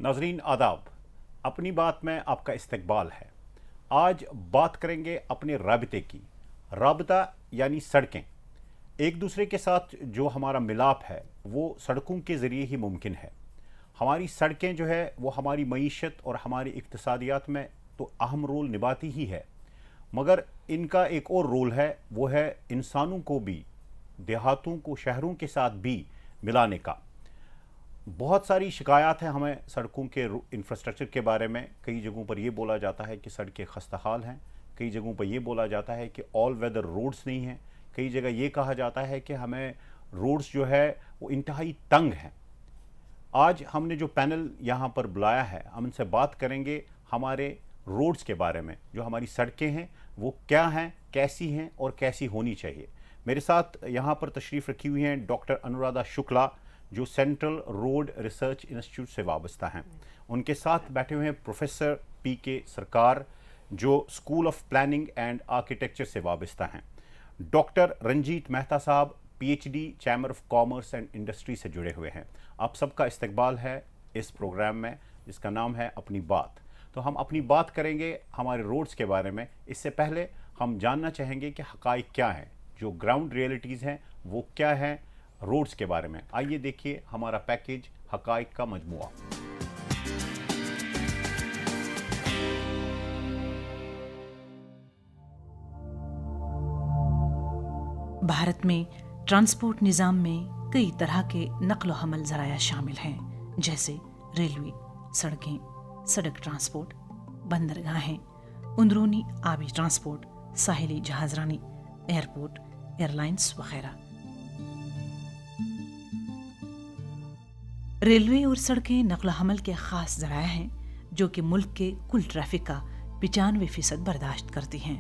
नाजरीन आदाब, अपनी बात में आपका इस्तकबाल है। आज बात करेंगे अपने राबिते की। राबिता यानी सड़कें। एक दूसरे के साथ जो हमारा मिलाप है वो सड़कों के ज़रिए ही मुमकिन है। हमारी सड़कें जो है वो हमारी मईशत और हमारी इक्तिसादियात में तो अहम रोल निभाती ही है, मगर इनका एक और रोल है, वो है इंसानों को भी, देहातों को शहरों के साथ भी मिलाने का। बहुत सारी शिकायत है हमें सड़कों के इंफ्रास्ट्रक्चर के बारे में। कई जगहों पर यह बोला जाता है कि सड़कें खस्ता हाल हैं, कई जगहों पर यह बोला जाता है कि ऑल वेदर रोड्स नहीं हैं, कई जगह ये कहा जाता है कि हमें रोड्स जो है वो इंतहाई तंग हैं। आज हमने जो पैनल यहाँ पर बुलाया है, हम इनसे बात करेंगे हमारे रोड्स के बारे में। जो हमारी सड़कें हैं वो क्या हैं, कैसी हैं और कैसी होनी चाहिए। मेरे साथ यहाँ पर तशरीफ़ रखी हुई हैं डॉक्टर अनुराधा शुक्ला, जो सेंट्रल रोड रिसर्च इंस्टीट्यूट से वाबस्ता हैं। उनके साथ बैठे हुए हैं प्रोफेसर पीके सरकार, जो school of planning and architecture से वाबस्ता हैं। डॉक्टर रंजीत मेहता साहब, PhD, chamber of commerce and industry से जुड़े हुए हैं। आप सबका इस्तकबाल है इस प्रोग्राम में, जिसका नाम है अपनी बात। तो हम अपनी बात करेंगे हमारे रोड्स के बारे में। इससे पहले हम जानना चाहेंगे कि हक़ाइक़ क्या हैं, जो ग्राउंड रियलिटीज़ हैं वो क्या हैं रोड्स के बारे में। आइए देखिए हमारा पैकेज हक़ाइक़ का मजमुआ। भारत में ट्रांसपोर्ट निज़ाम में कई तरह के नक्ल हमल ज़राया शामिल हैं, जैसे रेलवे, सड़कें, सड़क ट्रांसपोर्ट, बंदरगाहें, अंदरूनी आबी ट्रांसपोर्ट, साहिली जहाज़रानी, एयरपोर्ट, एयरलाइंस वगैरह। रेलवे और सड़कें नक्ल हमल के ख़ास ज़राया हैं जो कि मुल्क के कुल ट्रैफिक का 95% बर्दाश्त करती हैं।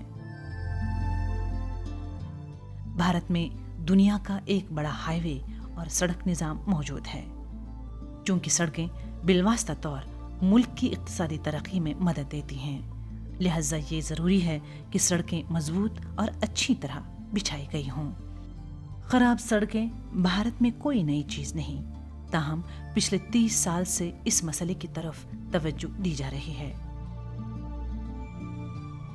भारत में दुनिया का एक बड़ा हाईवे और सड़क निज़ाम मौजूद है। चूँकि सड़कें बिलवास्ता तौर मुल्क की इक़्तिसादी तरक्की में मदद देती हैं, लिहाजा ये ज़रूरी है कि सड़कें मजबूत और अच्छी तरह बिछाई गई हों। ख़राब सड़कें भारत में कोई नई चीज़ नहीं, ताहम पिछले 30 साल से इस मसले की तरफ तवज्जो दी जा रही है।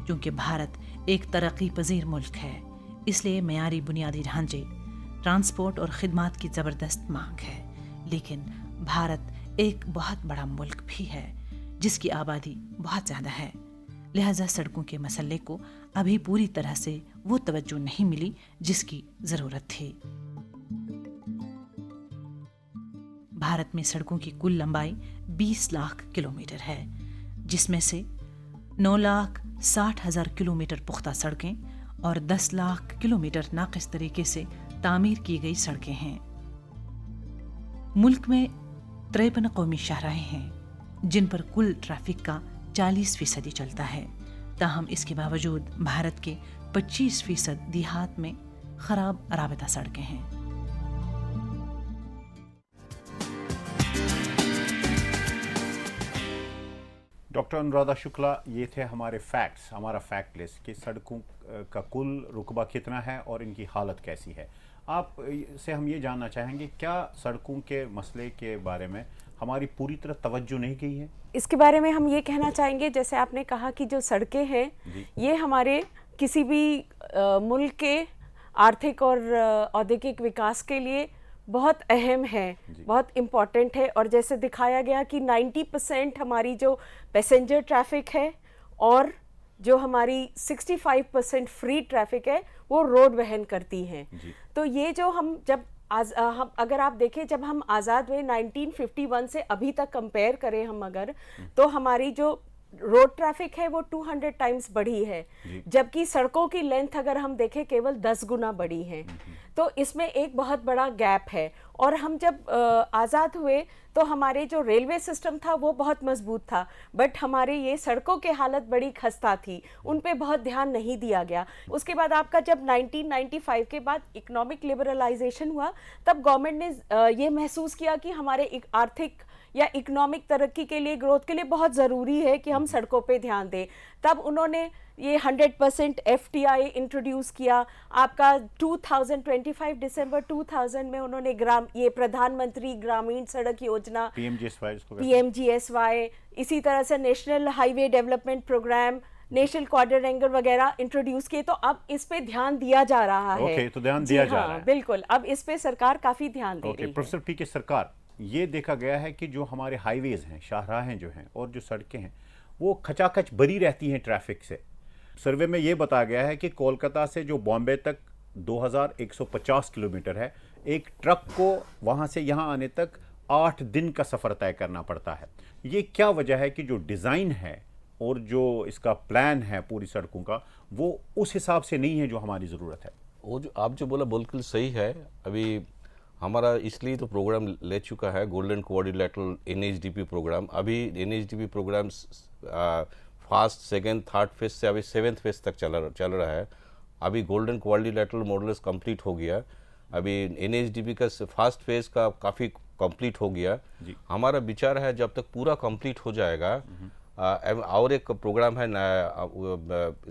क्योंकि भारत एक तरक्की पजीर मुल्क है, इसलिए मयारी बुनियादी ढांचे, ट्रांसपोर्ट और खिदमात की ज़बरदस्त मांग है। लेकिन भारत एक बहुत बड़ा मुल्क भी है जिसकी आबादी बहुत ज़्यादा है, लिहाजा सड़कों के मसले को अभी पूरी तरह से वो तवज्जो नहीं मिली जिसकी ज़रूरत थी। भारत में सड़कों की कुल लंबाई 20 लाख किलोमीटर है, जिसमें से 9,60,000 किलोमीटर पुख्ता सड़कें और 10 लाख किलोमीटर नाक़िस तरीके से तामीर की गई सड़कें हैं। मुल्क में 53 कौमी शाहराहें हैं जिन पर कुल ट्रैफिक का 40% चलता है। ताहम इसके बावजूद भारत के 25% देहात में खराब राबता सड़कें हैं। डॉक्टर अनुराधा शुक्ला, ये थे हमारे फैक्ट्स, हमारा फैक्ट लिस्ट कि सड़कों का कुल रुकबा कितना है और इनकी हालत कैसी है। आप से हम ये जानना चाहेंगे, क्या सड़कों के मसले के बारे में हमारी पूरी तरह तवज्जो नहीं की है? इसके बारे में हम ये कहना चाहेंगे, जैसे आपने कहा कि जो सड़कें हैं ये हमारे किसी भी मुल्क के आर्थिक और औद्योगिक विकास के लिए बहुत अहम है, बहुत इम्पॉर्टेंट है। और जैसे दिखाया गया कि 90% हमारी जो पैसेंजर ट्रैफिक है और जो हमारी 65% फ्री ट्रैफिक है वो रोड वहन करती हैं। तो ये जो हम जब हम अगर आप देखें, जब हम आज़ाद हुए 1951 से अभी तक कंपेयर करें हम अगर, तो हमारी जो रोड ट्रैफिक है वो 200 टाइम्स बढ़ी है, जबकि सड़कों की लेंथ अगर हम देखें केवल 10 गुना बढ़ी है। तो इसमें एक बहुत बड़ा गैप है। और हम जब आज़ाद हुए तो हमारे जो रेलवे सिस्टम था वो बहुत मजबूत था, बट हमारे ये सड़कों की हालत बड़ी खस्ता थी, उन पे बहुत ध्यान नहीं दिया गया। उसके बाद आपका जब 1995 के बाद इकोनॉमिक लिबरलाइजेशन हुआ, तब गवर्नमेंट ने ये महसूस किया कि हमारे आर्थिक या इकोनॉमिक तरक्की के लिए, ग्रोथ के लिए बहुत ज़रूरी है कि हम सड़कों पे ध्यान दें। तब उन्होंने ये 100% FDI इंट्रोड्यूस किया। आपका 2025 दिसंबर 2000 में उन्होंने ये प्रधानमंत्री ग्रामीण सड़क योजना PMGSY, इसी तरह से national highway development programme, national quadrilateral वगैरह इंट्रोड्यूस किए। तो अब इस पे ध्यान दिया जा रहा है। ओके, तो ध्यान दिया जा रहा है। बिल्कुल, अब इस पे सरकार काफी ध्यान दे रही है। प्रोफेसर पीके, सरकार ये देखा गया है कि जो हमारे हाईवेज हैं, शाहराहें जो हैं और जो सड़कें हैं, वो खचाखच भरी रहती हैं ट्रैफिक से। सर्वे में ये बताया गया है कि कोलकाता से जो बॉम्बे तक 2150 किलोमीटर है, एक ट्रक को वहाँ से यहाँ आने तक 8 दिन का सफ़र तय करना पड़ता है। ये क्या वजह है कि जो डिज़ाइन है और जो इसका प्लान है पूरी सड़कों का, वो उस हिसाब से नहीं है जो हमारी ज़रूरत है? वो जो आप जो बोला बिल्कुल सही है। अभी हमारा इसलिए तो प्रोग्राम ले चुका है गोल्डन क्वाड्रिलेटरल NHDP प्रोग्राम। अभी NHDP programme first, second, third phase से अभी 7th फेज तक चल रहा है। अभी गोल्डन क्वाड्रिलेटरल मॉडल कंप्लीट हो गया। अभी NHDP का फर्स्ट फेज का काफ़ी कंप्लीट हो गया। हमारा विचार है जब तक पूरा कंप्लीट हो जाएगा, और एक प्रोग्राम है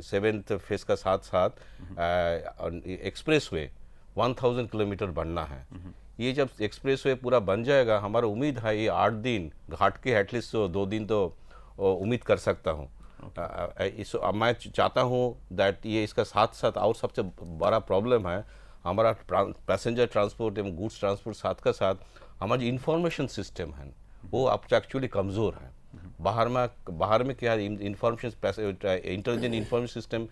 7th फेज का साथ साथ एक्सप्रेसवे 1000 किलोमीटर बनना है। ये जब एक्सप्रेसवे पूरा बन जाएगा, हमारा उम्मीद है ये 8 दिन घाट के एटलीस्ट 2 दिन तो उम्मीद कर सकता हूँ। मैं चाहता हूँ दैट ये इसका साथ साथ और सबसे बड़ा प्रॉब्लम है हमारा पैसेंजर ट्रांसपोर्ट एवं गुड्स ट्रांसपोर्ट साथ का साथ हमारा जो इंफॉर्मेशन सिस्टम है वो अब एक्चुअली कमज़ोर है। बाहर में क्या information, intelligent information system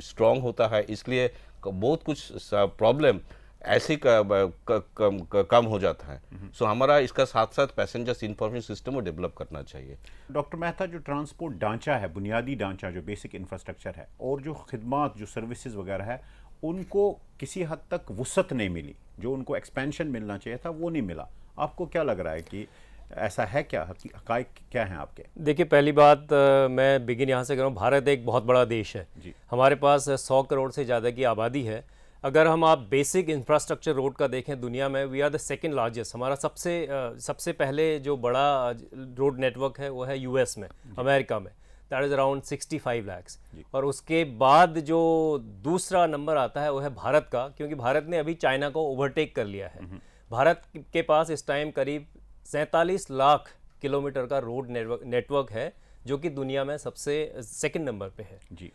strong होता है, इसलिए बहुत कुछ प्रॉब्लम ऐसे कम हो जाता है। सो हमारा इसका साथ साथ पैसेंजर्स इंफॉर्मेशन सिस्टम को डेवलप करना चाहिए। डॉक्टर मेहता, जो ट्रांसपोर्ट ढांचा है, बुनियादी ढांचा जो बेसिक इंफ्रास्ट्रक्चर है, और जो खिदमात जो सर्विसेज वगैरह है, उनको किसी हद तक वुसअत नहीं मिली। जो उनको एक्सपेंशन मिलना चाहिए था वो नहीं मिला। आपको क्या लग रहा है कि ऐसा है? क्या हक़ाइक़ क्या हैं आपके? देखिए, पहली बात मैं बिगिन यहाँ से करूँ। भारत एक बहुत बड़ा देश है जी। हमारे पास 100 करोड़ से ज़्यादा की आबादी है। अगर हम आप बेसिक इंफ्रास्ट्रक्चर रोड का देखें दुनिया में, we are the second largest. हमारा सबसे पहले जो बड़ा रोड नेटवर्क है वो है US में, अमेरिका में, दैट इज़ अराउंड 65 lakhs। और उसके बाद जो दूसरा नंबर आता है वो है भारत का, क्योंकि भारत ने अभी चाइना को ओवरटेक कर लिया है। भारत के पास इस टाइम करीब 47 लाख किलोमीटर का रोड नेटवर्क है, जो कि दुनिया में सबसे सेकंड नंबर पे है जी।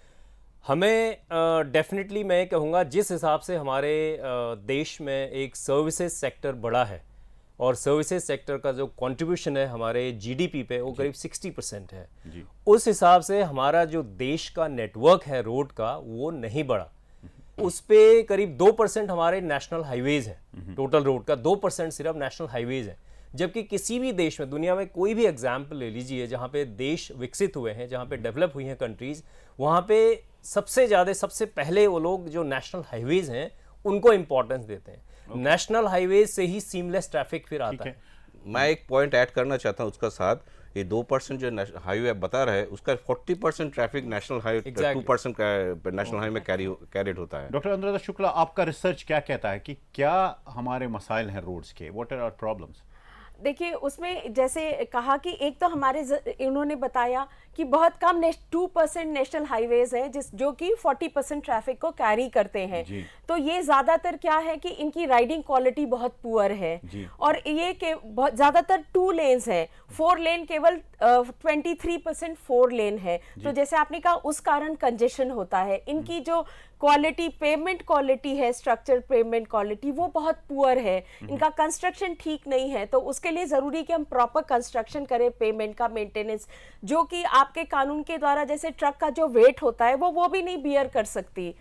हमें डेफिनेटली मैं कहूँगा जिस हिसाब से हमारे देश में एक सर्विसेज सेक्टर बड़ा है और सर्विसेज सेक्टर का जो कंट्रीब्यूशन है हमारे GDP पे वो करीब 60% है जी। उस हिसाब से हमारा जो देश का नेटवर्क है रोड का वो नहीं बढ़ा। उस पे करीब 2% हमारे नेशनल हाईवेज हैं। टोटल रोड का 2% सिर्फ नेशनल हाईवेज हैं। जबकि किसी भी देश में, दुनिया में कोई भी एग्जाम्पल ले लीजिए जहाँ पे देश विकसित हुए हैं, जहाँ पे डेवलप हुई हैं कंट्रीज, वहाँ पे सबसे ज़्यादा सबसे पहले वो लोग जो नेशनल हाईवेज हैं उनको इम्पोर्टेंस देते हैं। नेशनल हाईवेज से ही सीमलेस ट्रैफिक फिर आता है। मैं एक पॉइंट ऐड करना चाहता हूँ उसका साथ, ये 2% जो हाईवे बता रहे हैं उसका 40% traffic national highway, 2% national highway में कैरिड होता है। डॉक्टर अनुराधा शुक्ला, आपका रिसर्च क्या कहता है कि क्या हमारे मसाइल हैं रोड्स के? What are our problems? देखिए, उसमें जैसे कहा कि एक तो हमारे इन्होंने बताया कि बहुत कम 2% नेशनल हाईवेज हैं जो कि 40% ट्रैफिक को कैरी करते हैं। तो ये ज़्यादातर क्या है कि इनकी राइडिंग क्वालिटी बहुत पुअर है और ये के बहुत ज़्यादातर 2 लेन्स है, 4 लेन केवल 23% 4 लेन है। तो जैसे आपने कहा उस कारण कंजेशन होता है। इनकी जो क्वालिटी, पेमेंट क्वालिटी है, स्ट्रक्चर पेमेंट क्वालिटी, वो बहुत पुअर है। इनका कंस्ट्रक्शन ठीक नहीं है। तो उसके लिए ज़रूरी कि हम प्रॉपर कंस्ट्रक्शन करें, पेमेंट का मेंटेनेंस, जो कि आपके कानून के द्वारा जैसे ट्रक का जो वेट होता है वो भी नहीं बियर कर सकती।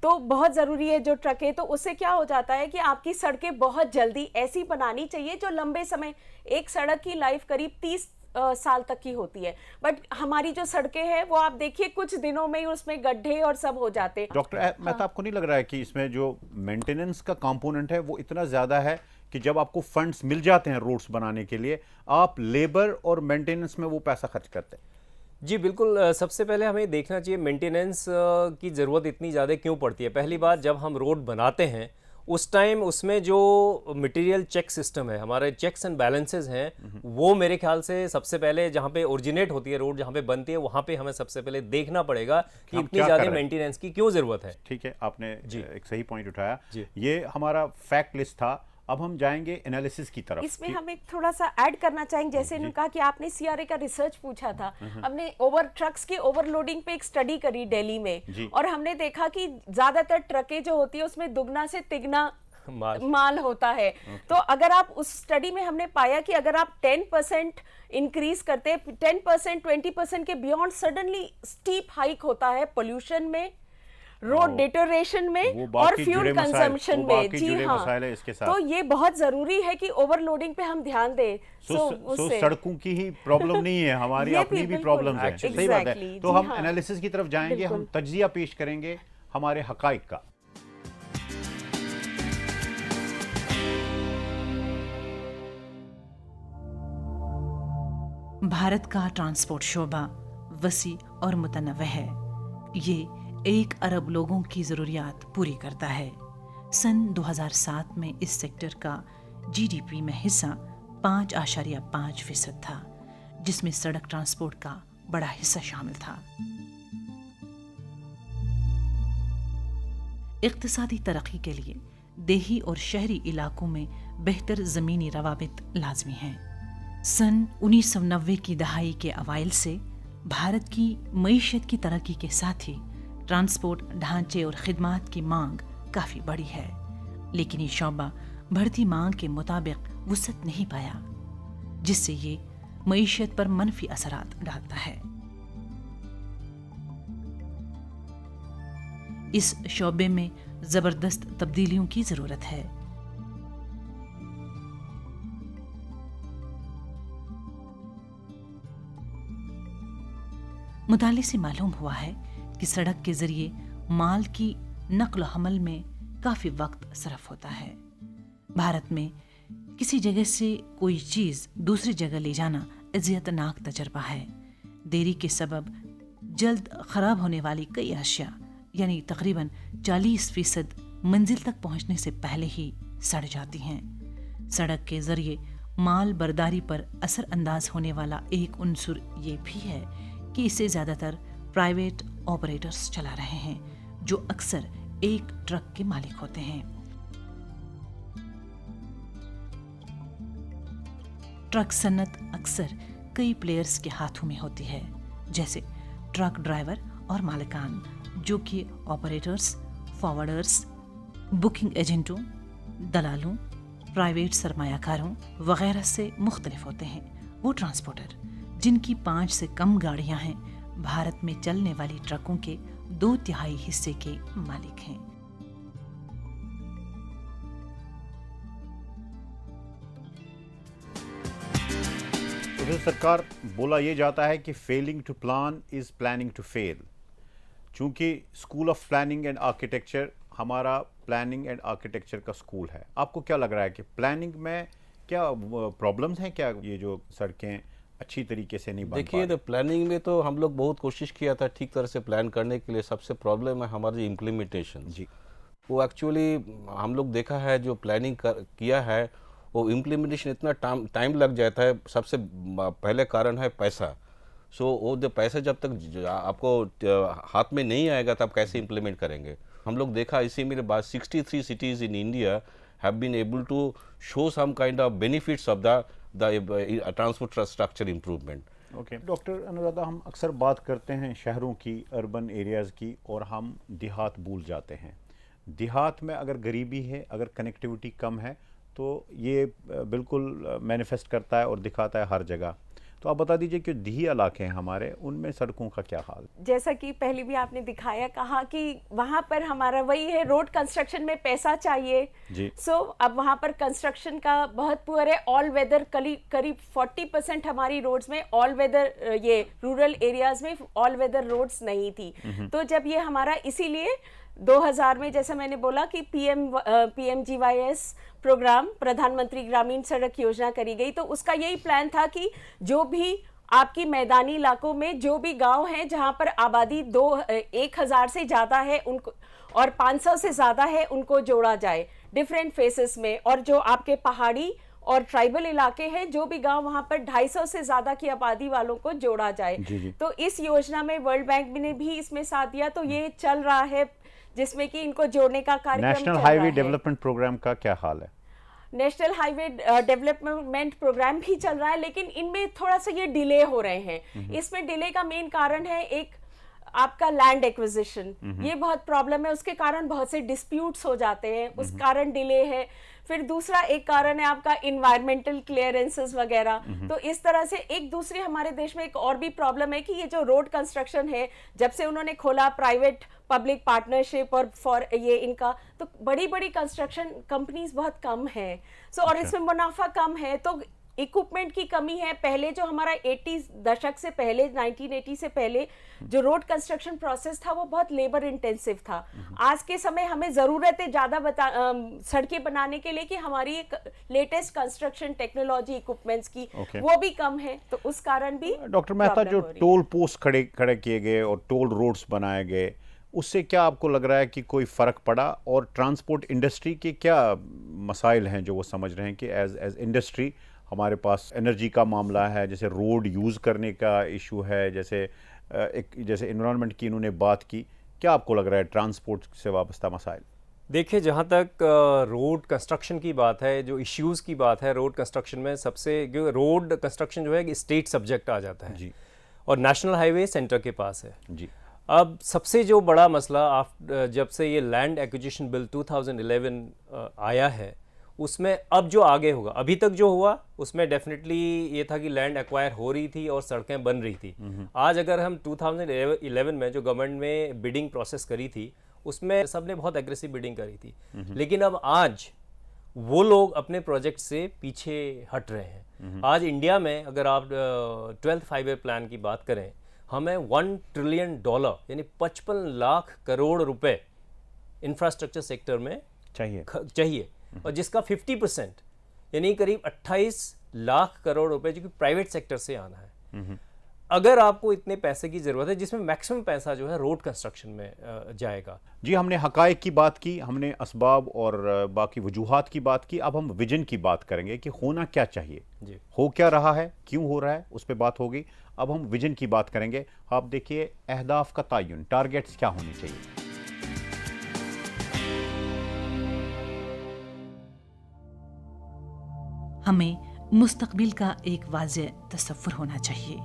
तो बहुत ज़रूरी है जो ट्रक है। तो उससे क्या हो जाता है कि आपकी सड़कें बहुत जल्दी ऐसी बनानी चाहिए जो लंबे समय, एक सड़क की लाइफ करीब 30 साल तक की होती है, बट हमारी जो सड़कें हैं वो आप देखिए कुछ दिनों में ही उसमें गड्ढे और सब हो जाते हैं। डॉक्टर मेहता, आपको नहीं लग रहा है कि इसमें जो मेंटेनेंस का कंपोनेंट है वो इतना ज़्यादा है कि जब आपको फंड्स मिल जाते हैं रोड्स बनाने के लिए, आप लेबर और मेंटेनेंस में वो पैसा खर्च करते हैं? जी बिल्कुल। सबसे पहले हमें देखना चाहिए मेंटेनेंस की ज़रूरत इतनी ज़्यादा क्यों पड़ती है। पहली बात, जब हम रोड बनाते हैं उस टाइम उसमें जो मटेरियल चेक सिस्टम है, हमारे चेक्स एंड बैलेंसेस हैं, वो मेरे ख्याल से सबसे पहले जहाँ पे ओरिजिनेट होती है रोड, जहाँ पे बनती है, वहाँ पे हमें सबसे पहले देखना पड़ेगा कि हम इतनी क्या कर ज़्यादा रहे हैं। मेंटेनेंस की क्यों ज़रूरत है। ठीक है, आपने एक सही पॉइंट उठाया। जी। ये हमारा फैक्ट लिस्ट था। अब हम जाएंगे एनालिसिस की तरफ। इसमें हम एक थोड़ा सा ऐड करना चाहेंगे, जैसे इन्होंने कहा कि आपने सीआरए का रिसर्च पूछा था, हमने ट्रक्स की ओवरलोडिंग पे एक स्टडी करी दिल्ली जी। में, और हमने देखा कि ज्यादातर ट्रकें जो होती है उसमें दुगना से तिगना माल होता है। तो अगर आप उस स्टडी में हमने पाया कि अगर आप 10% इंक्रीज करते, 10% 20% के बियॉन्ड, सडनली स्टीप हाइक होता है पोल्यूशन में, रोड डिटोरेशन वो में बाकी और फ्यूल जुड़े मसाइल- कंजम्पशन वो में। बाकी जी जुड़े हाँ, मसाइल है इसके साथ। तो ये बहुत जरूरी है कि ओवरलोडिंग पे हम ध्यान दें। सो उससे सड़कों की ही प्रॉब्लम नहीं है, हमारी ये अपनी भी बिल्कुल, प्रॉब्लम्स हैं। actually, सही बात है। exactly, तो जी हम हाँ। एनालिसिस की तरफ जाएंगे, हम बिल्कुल। तज्जिया पेश करेंगे हमारे हकाइक का। भारत का ट्रांसपोर्ट शोबा वसी और मुतनव्वि है। ये 1 अरब लोगों की ज़रूरियात पूरी करता है। सन 2007 में इस सेक्टर का जीडीपी में हिस्सा 5.5% था, जिसमें सड़क ट्रांसपोर्ट का बड़ा हिस्सा शामिल था। इक्तिसादी तरक्की के लिए देही और शहरी इलाकों में बेहतर ज़मीनी रवाबित लाजमी हैं। सन 1990 की दहाई के अवाइल से भारत की मईशत की तरक्की के साथ ही ट्रांसपोर्ट ढांचे और खिदमात की मांग काफ़ी बढ़ी है, लेकिन ये शोबा बढ़ती मांग के मुताबिक वुसअत नहीं पाया, जिससे ये मईशत पर मनफी असरात डालता है। इस शोबे में ज़बरदस्त तब्दीलियों की ज़रूरत है। मुताले से मालूम हुआ है कि सड़क के जरिए माल की नक्ल हमल में काफ़ी वक्त सरफ होता है। भारत में किसी जगह से कोई चीज़ दूसरी जगह ले जाना अज़ियतनाक तजर्बा है। देरी के सबब जल्द ख़राब होने वाली कई अशिया, यानी तकरीबन 40% मंजिल तक पहुंचने से पहले ही सड़ जाती हैं। सड़क के जरिए माल बर्दारी पर असर अंदाज होने वाला एक उनसुर ये भी है कि इसे ज़्यादातर प्राइवेट ऑपरेटर्स चला रहे हैं, जो अक्सर एक ट्रक के मालिक होते हैं। ट्रक सन्नत अक्सर कई प्लेयर्स के हाथों में होती है, जैसे ट्रक ड्राइवर और मालिकान, जो कि ऑपरेटर्स, फॉरवर्डर्स, बुकिंग एजेंटों, दलालों, प्राइवेट सरमायाकारों वगैरह से मुख्तलिफ होते हैं। वो ट्रांसपोर्टर जिनकी 5 से कम गाड़ियां हैं, भारत में चलने वाली ट्रकों के 2/3 हिस्से के मालिक हैं। तो सरकार, बोला ये जाता है कि failing to plan is planning to fail. चूंकि school of planning and architecture हमारा प्लानिंग एंड आर्किटेक्चर का स्कूल है, आपको क्या लग रहा है कि प्लानिंग में क्या प्रॉब्लम्स हैं? क्या ये जो सड़कें अच्छी तरीके से नहीं बन देखिए, तो प्लानिंग में तो हम लोग बहुत कोशिश किया था ठीक तरह से प्लान करने के लिए। सबसे प्रॉब्लम है हमारा जो इम्प्लीमेंटेशन। जी, वो एक्चुअली हम लोग देखा है, जो प्लानिंग किया है वो इम्प्लीमेंटेशन इतना टाइम लग जाता है। सबसे पहले कारण है पैसा। सो वो जो पैसा जब तक आपको हाथ में नहीं आएगा तब कैसे इम्प्लीमेंट करेंगे। हम लोग देखा इसी मेरे बाद 63 cities in India have been able to show some kind of benefits of the transport structure improvement. Okay doctor Anuradha, हम अक्सर बात करते हैं शहरों की, अर्बन एरियाज़ की, और हम देहात भूल जाते हैं। देहात में अगर गरीबी है, अगर कनेक्टिविटी कम है, तो ये बिल्कुल मैनिफेस्ट करता है और दिखाता है हर जगह। तो आप बता दीजिए कि देही इलाके हैं हमारे, उनमें सड़कों का क्या हाल? जैसा कि पहले भी आपने दिखाया, कहा कि वहाँ पर हमारा वही है, रोड कंस्ट्रक्शन में पैसा चाहिए जी। सो अब वहाँ पर कंस्ट्रक्शन का बहुत पुअर है। ऑल वेदर करीब 40% हमारी रोड्स में ऑल वेदर, ये रूरल एरियाज में ऑल वेदर रोड्स नहीं थी। तो जब ये हमारा, इसीलिए 2000 में जैसे मैंने बोला कि PMGYS प्रोग्राम, प्रधानमंत्री ग्रामीण सड़क योजना करी गई। तो उसका यही प्लान था कि जो भी आपकी मैदानी इलाकों में जो भी गांव हैं जहां पर आबादी 1000 से ज़्यादा है उनको, और 500 से ज़्यादा है, उनको जोड़ा जाए। डिफरेंट फेसेस में, और जो आपके पहाड़ी और ट्राइबल इलाके हैं, जो भी गांव, वहां पर 250 से ज्यादा की आबादी वालों को जोड़ा जाए। तो इस योजना में वर्ल्ड बैंक ने भी इसमें साथ दिया, तो ये चल रहा है जिसमें कि इनको जोड़ने का कार्यक्रम नेशनल हाईवे डेवलपमेंट प्रोग्राम का क्या हाल है? नेशनल हाईवे डेवलपमेंट प्रोग्राम भी चल रहा है, लेकिन इनमें थोड़ा सा ये डिले हो रहे हैं। इसमें डिले का मेन कारण है एक आपका लैंड एक्विजिशन, ये बहुत प्रॉब्लम है, उसके कारण बहुत से डिस्प्यूट्स हो जाते हैं, उस कारण डिले है। फिर दूसरा एक कारण है आपका इन्वायरमेंटल क्लियरेंसेस वगैरह। तो इस तरह से एक दूसरी हमारे देश में एक और भी प्रॉब्लम है कि ये जो रोड कंस्ट्रक्शन है, जब से उन्होंने खोला प्राइवेट पब्लिक पार्टनरशिप और फॉर ये इनका, तो बड़ी बड़ी कंस्ट्रक्शन कंपनीज बहुत कम है। और इसमें मुनाफा कम है, तो इक्विपमेंट की कमी है। पहले जो हमारा 80 दशक से पहले, 1980 से पहले जो रोड कंस्ट्रक्शन प्रोसेस था वो बहुत लेबर इंटेंसिव था। आज के समय हमें ज़रूरत है ज़्यादा सड़कें बनाने के लिए कि हमारी लेटेस्ट कंस्ट्रक्शन टेक्नोलॉजी इक्विपमेंट्स की वो भी कम है, तो उस कारण भी डॉक्टर मेहता, जो टोल पोस्ट खड़े किए गए और टोल रोड्स बनाए गए, उससे क्या आपको लग रहा है कि कोई फ़र्क पड़ा? और ट्रांसपोर्ट इंडस्ट्री के क्या मसाइल हैं जो वो समझ रहे हैं कि एज इंडस्ट्री हमारे पास एनर्जी का मामला है, जैसे रोड यूज़ करने का इशू है, जैसे जैसे एनवायरनमेंट की इन्होंने बात की, क्या आपको लग रहा है ट्रांसपोर्ट से वाबस्ता मसाइल? देखिए, जहाँ तक रोड कंस्ट्रक्शन की बात है, जो इश्यूज़ की बात है रोड कंस्ट्रक्शन में, सबसे रोड कंस्ट्रक्शन जो है स्टेट सब्जेक्ट आ जाता है जी, और नेशनल हाईवे सेंटर के पास है जी। अब सबसे जो बड़ा मसला जब से ये लैंड एक्विजिशन बिल 2011 आया है, उसमें अब जो आगे होगा, अभी तक जो हुआ उसमें डेफिनेटली ये था कि लैंड एक्वायर हो रही थी और सड़कें बन रही थी। आज अगर हम 2011 में जो गवर्नमेंट में बिडिंग प्रोसेस करी थी, उसमें सबने बहुत एग्रेसिव बिडिंग करी थी, लेकिन अब आज वो लोग अपने प्रोजेक्ट से पीछे हट रहे हैं। आज इंडिया में अगर आप 12th फाइव-ईयर प्लान की बात करें, हमें $1 ट्रिलियन यानी 55 लाख करोड़ रुपए इंफ्रास्ट्रक्चर सेक्टर में चाहिए और जिसका 50% यानी करीब 28 लाख करोड़ रुपए जो कि प्राइवेट सेक्टर से आना है। अगर आपको इतने पैसे की जरूरत है, जिसमें मैक्सिमम पैसा जो है रोड कंस्ट्रक्शन में जाएगा। जी, हमने हकायक की बात की, हमने असबाब और बाकी वजूहात की बात की, अब हम विजन की बात करेंगे कि होना क्या चाहिए, जी, हो क्या रहा है, क्यों हो रहा है, उस पर बात होगी। अब हम विजन की बात करेंगे। आप देखिए, अहदाफ का तयन, टारगेट्स क्या होने चाहिए। हमें मुस्तकबिल का एक वाज़ेह तसव्वुर होना चाहिए।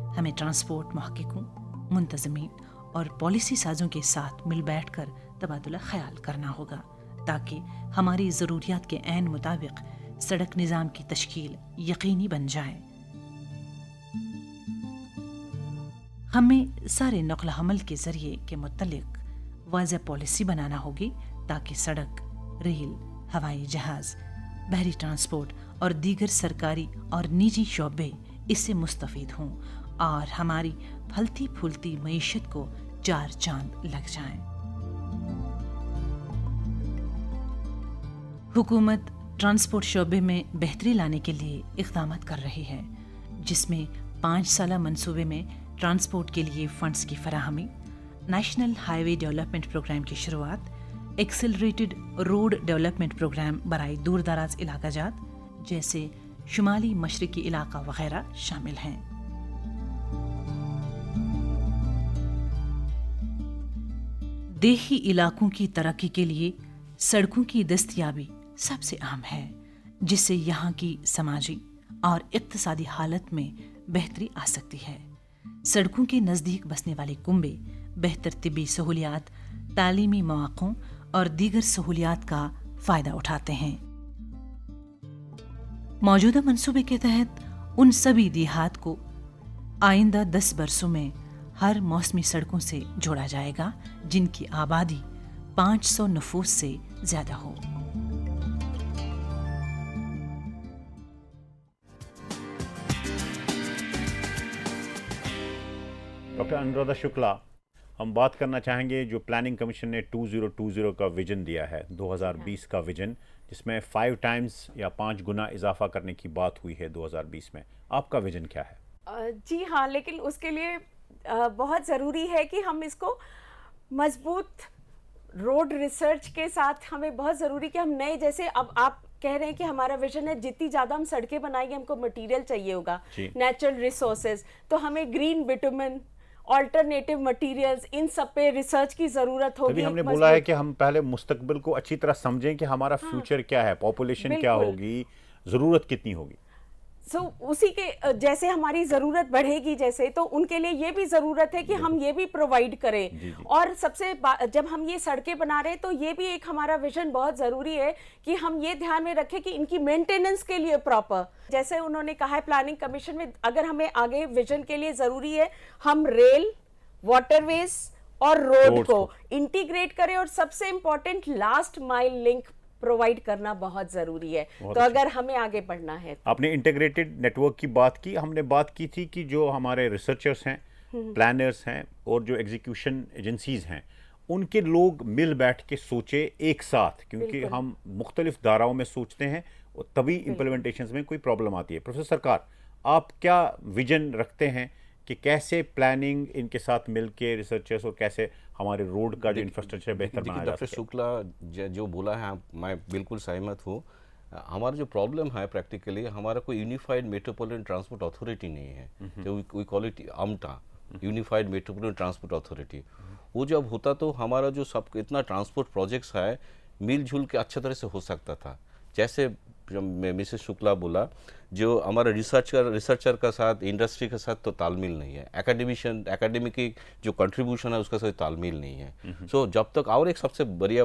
हमें ट्रांसपोर्ट महक़क़ों, मुंतज़मीन और पॉलिसी साजों के साथ मिल बैठ कर तबादुला ख्याल करना होगा, ताकि हमारी ज़रूरियात के ऐन मुताबिक सड़क निज़ाम की तश्कील यकीनी बन जाए। हमें सारे नक़ल हमल के ज़रिए के मुतल्लिक़ वाज़ेह पॉलिसी बनाना होगी, ताकि सड़क, रेल, हवाई जहाज़, बहरी ट्रांसपोर्ट और दीगर सरकारी और निजी शोबे इससे मुस्तफ़ीद हों और हमारी फलती फूलती मईशत को 4 चांद लग जाएं। हुकूमत ट्रांसपोर्ट शोबे में बेहतरी लाने के लिए इक़दामात कर रही है, जिसमें 5 साला मंसूबे में ट्रांसपोर्ट के लिए फ़ंड्स की फराहमी, नेशनल हाईवे डेवलपमेंट प्रोग्राम की शुरुआत, एक्सेलरेटेड रोड डेवलपमेंट प्रोग्राम बराए दूर दराज इलाका जात जैसे शुमाली मशरिकी इलाका वगैरह शामिल हैं। देही इलाकों की तरक्की के लिए सड़कों की दस्तयाबी सबसे अहम है, जिससे यहाँ की समाजी और इक्तिसादी हालत में बेहतरी आ सकती है। सड़कों के नज़दीक बसने वाले कुंबे बेहतर तिब्बी सहूलियात, तालीमी मौक़ों और दीगर सहूलियात का फ़ायदा उठाते हैं। मौजूदा मंसूबे के तहत उन सभी देहात को आइंदा 10 बरसों में हर मौसमी सड़कों से जोड़ा जाएगा जिनकी आबादी 500 नफूस से ज़्यादा हो। डॉक्टर अनुराधा शुक्ला, हम बात करना चाहेंगे जो प्लानिंग कमीशन ने 2020 का विजन दिया है, 2020 का विजन, जिसमें 5 टाइम्स या 5 गुना इजाफा करने की बात हुई है 2020 में। आपका विजन क्या है? जी हाँ, लेकिन उसके लिए बहुत ज़रूरी है कि हम इसको मजबूत रोड रिसर्च के साथ हमें बहुत ज़रूरी कि हम नए, जैसे अब आप कह रहे हैं कि हमारा विजन है जितनी ज़्यादा हम सड़कें बनाएंगे हमको मटेरियल चाहिए होगा, जी। नेचुरल रिसोर्सेज, तो हमें ग्रीन बिटुमन, ऑल्टरनेटिव मटेरियल्स, इन सब पे रिसर्च की ज़रूरत होगी। तभी हमने एक बोला है मजबूत- कि हम पहले मुस्तकबिल को अच्छी तरह समझें कि हमारा फ्यूचर क्या है, पॉपुलेशन क्या बिल्कुल। होगी, ज़रूरत कितनी होगी। सो उसी के जैसे हमारी ज़रूरत बढ़ेगी, जैसे तो उनके लिए ये भी ज़रूरत है कि हम ये भी प्रोवाइड करें। जी, जी। और जब हम ये सड़कें बना रहे हैं तो ये भी एक हमारा विजन बहुत ज़रूरी है कि हम ये ध्यान में रखें कि इनकी मेंटेनेंस के लिए प्रॉपर, जैसे उन्होंने कहा है प्लानिंग कमीशन में, अगर हमें आगे विजन के लिए ज़रूरी है हम रेल, वाटरवेज और रोड रोड्स को को। इंटीग्रेट करें, और सबसे important last mile link provide करना बहुत ज़रूरी है। बहुत तो अच्छा। अगर हमें आगे बढ़ना है आपने इंटीग्रेटेड नेटवर्क की बात की, हमने बात की थी कि जो हमारे रिसर्चर्स हैं, प्लानर्स हैं और जो एग्जीक्यूशन एजेंसीज हैं, उनके लोग मिल बैठ के सोचे एक साथ, क्योंकि बिल्कुल। हम मुख्तलिफ धाराओं में सोचते हैं और तभी इम्प्लीमेंटेशन में कोई प्रॉब्लम आती है। प्रोफेसर सरकार, आप क्या विजन रखते हैं कि कैसे प्लानिंग इनके साथ मिल के रिसर्चर्स और कैसे हमारे रोड का जो इंफ्रास्ट्रक्चर बेहतर देखिए बनाया जा डॉक्टर सके? शुक्ला जो बोला है मैं बिल्कुल सहमत हूँ। हमारा जो प्रॉब्लम है प्रैक्टिकली, हमारा कोई यूनिफाइड मेट्रोपॉलिटन ट्रांसपोर्ट अथॉरिटी नहीं है, जो we call it UMTA, unified metropolitan transport authority. वो जब होता तो हमारा जो सब इतना ट्रांसपोर्ट प्रोजेक्ट्स है मिलजुल के अच्छा तरह से हो सकता था। जैसे मिसेस शुक्ला बोला, जो हमारा रिसर्चर का साथ इंडस्ट्री के साथ तो तालमेल नहीं है, एकेडमिक की जो कंट्रीब्यूशन है उसका साथ तालमेल नहीं है। सो जब तक, और एक सबसे बढ़िया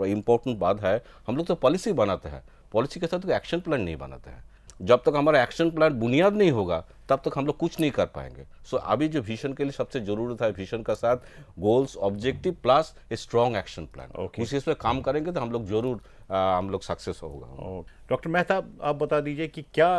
इंपॉर्टेंट बात है, हम लोग तो पॉलिसी बनाते हैं, पॉलिसी के साथ कोई एक्शन प्लान नहीं बनाते हैं। जब तक हमारा एक्शन प्लान बुनियाद नहीं होगा तब तक हम लोग कुछ नहीं कर पाएंगे। सो अभी जो विजन के लिए सबसे जरूरत है, विजन का साथ goals, objective plus a strong action plan, Okay. उसी पे काम करेंगे तो हम लोग जरूर हम लोग सक्सेस होगा। डॉक्टर मेहता, आप बता दीजिए कि क्या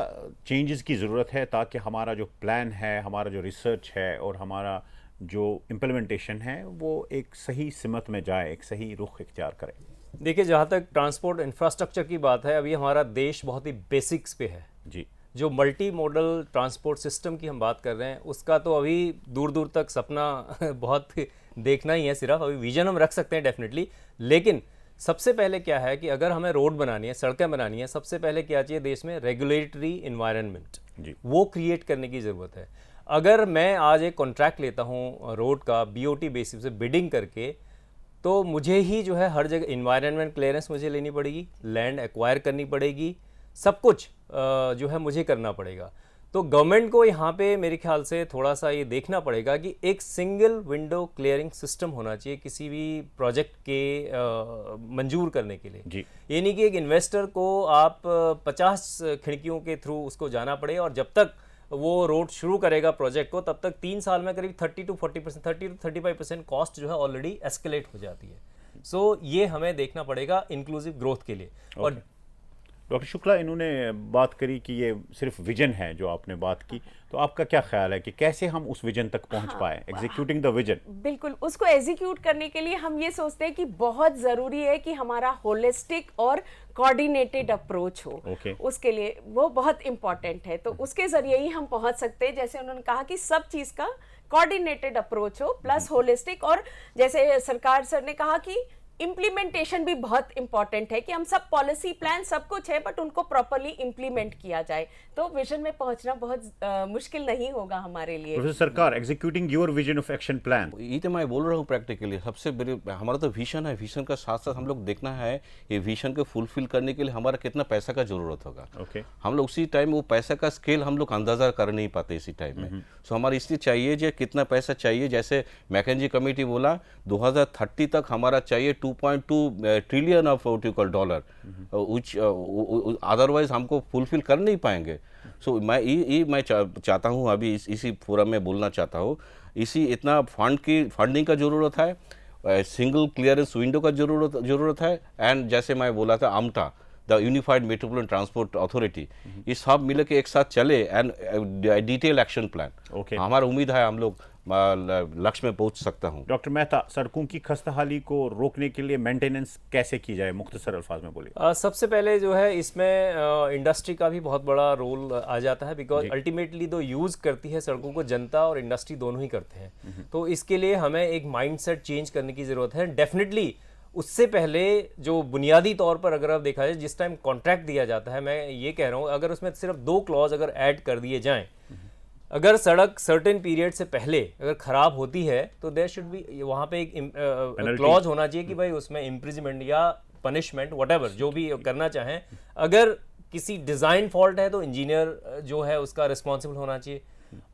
चेंजेस की ज़रूरत है ताकि हमारा जो प्लान है, हमारा जो रिसर्च है और हमारा जो इम्प्लीमेंटेशन है वो एक सही सिमत में जाए, एक सही रुख इख्तियार करे? देखिए, जहाँ तक ट्रांसपोर्ट इंफ्रास्ट्रक्चर की बात है, अभी हमारा देश बहुत ही बेसिक्स पे है। जी। जो मल्टी मॉडल ट्रांसपोर्ट सिस्टम की हम बात कर रहे हैं, उसका तो अभी दूर दूर तक सपना बहुत देखना ही है, सिर्फ अभी विजन हम रख सकते हैं डेफिनेटली। लेकिन सबसे पहले क्या है कि अगर हमें रोड बनानी है, सड़कें बनानी है, सबसे पहले क्या चाहिए देश में? रेगुलेटरी इन्वायरमेंट, जी। वो क्रिएट करने की ज़रूरत है। अगर मैं आज एक कॉन्ट्रैक्ट लेता हूँ रोड का बीओटी बेसिस पे बिडिंग करके, तो मुझे ही जो है हर जगह इन्वायरमेंट क्लियरेंस मुझे लेनी पड़ेगी, लैंड एक्वायर करनी पड़ेगी, सब कुछ जो है मुझे करना पड़ेगा। तो गवर्नमेंट को यहाँ पे मेरे ख्याल से थोड़ा सा ये देखना पड़ेगा कि एक सिंगल विंडो क्लियरिंग सिस्टम होना चाहिए किसी भी प्रोजेक्ट के मंजूर करने के लिए। जी। ये नहीं कि एक इन्वेस्टर को आप 50 खिड़कियों के थ्रू उसको जाना पड़े, और जब तक वो रोड शुरू करेगा प्रोजेक्ट को, तब तक 3 साल में करीब 30 to 40%, 30 to 35% कॉस्ट जो है ऑलरेडी एस्केलेट हो जाती है। सो ये हमें देखना पड़ेगा इंक्लूसिव ग्रोथ के लिए। और डॉक्टर शुक्ला, इन्होंने बात करी कि ये सिर्फ विजन है जो आपने बात की, तो आपका क्या ख्याल है कि कैसे हम उस विजन तक पहुंच पाए, एग्जीक्यूटिंग द विजन? बिल्कुल, उसको एग्जीक्यूट करने के लिए हम ये सोचते हैं कि बहुत ज़रूरी है कि हमारा होलिस्टिक और कोऑर्डिनेटेड अप्रोच हो। Okay. उसके लिए वो बहुत इंपॉर्टेंट है, तो उसके ज़रिए ही हम पहुंच सकते हैं। जैसे उन्होंने कहा कि सब चीज़ का कोऑर्डिनेटेड अप्रोच हो प्लस होलिस्टिक, और जैसे सरकार सर ने कहा कि इम्प्लीमेंटेशन भी बहुत इंपॉर्टेंट है कि हम सब पॉलिसी प्लान सब कुछ है बट उनको प्रॉपरली इम्प्लीमेंट किया जाए, तो विजन में पहुंचना बहुत मुश्किल नहीं होगा हमारे लिए। प्रोफेसर सरकार, executing your vision of action plan. ये तो मैं बोल रहा हूँ प्रैक्टिकली सबसे बड़ी हमारा तो विजन है, विजन का साथ साथ हम लोग देखना है ये विजन को फुलफिल करने के लिए हमारा कितना पैसा का जरूरत होगा। Okay. हम लोग उसी टाइम वो पैसा का स्केल हम लोग अंदाजा कर नहीं पाते इसी टाइम में। सो हमारा इसलिए चाहिए जो कितना पैसा चाहिए, जैसे मैकेंजी कमेटी बोला 2030 तक हमारा चाहिए 2.2 ट्रिलियन ऑफ $, अदरवाइज हमको फुलफिल कर नहीं पाएंगे। सो मैं चाहता हूँ अभी इसी फोरम में बोलना चाहता हूँ, इसी इतना फंडिंग का जरूरत है, सिंगल क्लियरेंस विंडो का जरूरत है, एंड जैसे मैं बोला था UMTA, the unified metropolitan transport authority, ये सब मिले के एक साथ चले and detail action plan. Okay. हमारा उम्मीद है हम लोग लक्ष्य में पहुंच सकता हूँ। डॉक्टर मेहता, सड़कों की खस्ताहाली को रोकने के लिए मेंटेनेंस कैसे की जाए, मुख्तसर अल्फाज में बोलिए। सबसे पहले जो है इसमें इंडस्ट्री का भी बहुत बड़ा रोल आ जाता है, बिकॉज अल्टीमेटली तो यूज़ करती है सड़कों को जनता और इंडस्ट्री दोनों ही करते हैं। तो इसके लिए हमें एक माइंडसेट चेंज करने की ज़रूरत है। डेफिनेटली उससे पहले जो बुनियादी तौर पर अगर आप देखा जाए, जिस टाइम कॉन्ट्रैक्ट दिया जाता है, मैं ये कह रहा हूँ अगर उसमें सिर्फ 2 क्लॉज अगर ऐड कर दिए जाएं, अगर सड़क सर्टेन पीरियड से पहले अगर खराब होती है तो देयर शुड बी वहाँ पे एक क्लॉज होना चाहिए कि भाई उसमें इम्प्रिजमेंट या पनिशमेंट व्हाटएवर जो भी करना चाहें। अगर किसी डिज़ाइन फॉल्ट है तो इंजीनियर जो है उसका रिस्पॉन्सिबल होना चाहिए,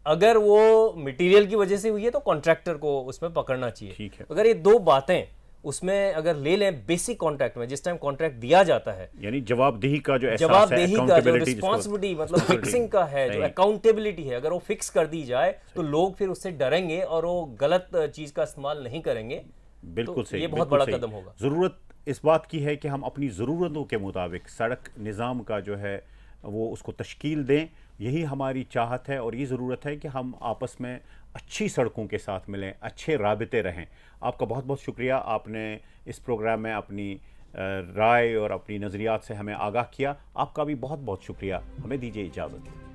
अगर वो मटेरियल की वजह से हुई है तो कॉन्ट्रैक्टर को उसमें पकड़ना चाहिए। ठीक है। अगर ये 2 बातें उसमें अगर ले लें बेसिक कॉन्ट्रैक्ट में, जिस टाइम कॉन्ट्रैक्ट दिया जाता है, यानी जवाबदेही का जो एहसास है, जवाबदेही का जो accountability जिसको- रिस्पॉन्सिबिलिटी मतलब फिक्सिंग का है, जो सही। अकाउंटेबिलिटी है, अगर वो फिक्स कर दी जाए तो लोग फिर उससे डरेंगे और वो गलत चीज का इस्तेमाल नहीं करेंगे। बिल्कुल तो सही, ये बहुत बिल्कुल बड़ा सही। कदम होगा। ज़रूरत इस बात की है कि हम अपनी ज़रूरतों के मुताबिक सड़क निज़ाम का जो है वो उसको तश्कील दें। यही हमारी चाहत है और ये ज़रूरत है कि हम आपस में अच्छी सड़कों के साथ मिलें, अच्छे राबिते रहें। आपका बहुत बहुत शुक्रिया, आपने इस प्रोग्राम में अपनी राय और अपनी नज़रियात से हमें आगाह किया। आपका भी बहुत बहुत शुक्रिया। हमें दीजिए इजाज़त।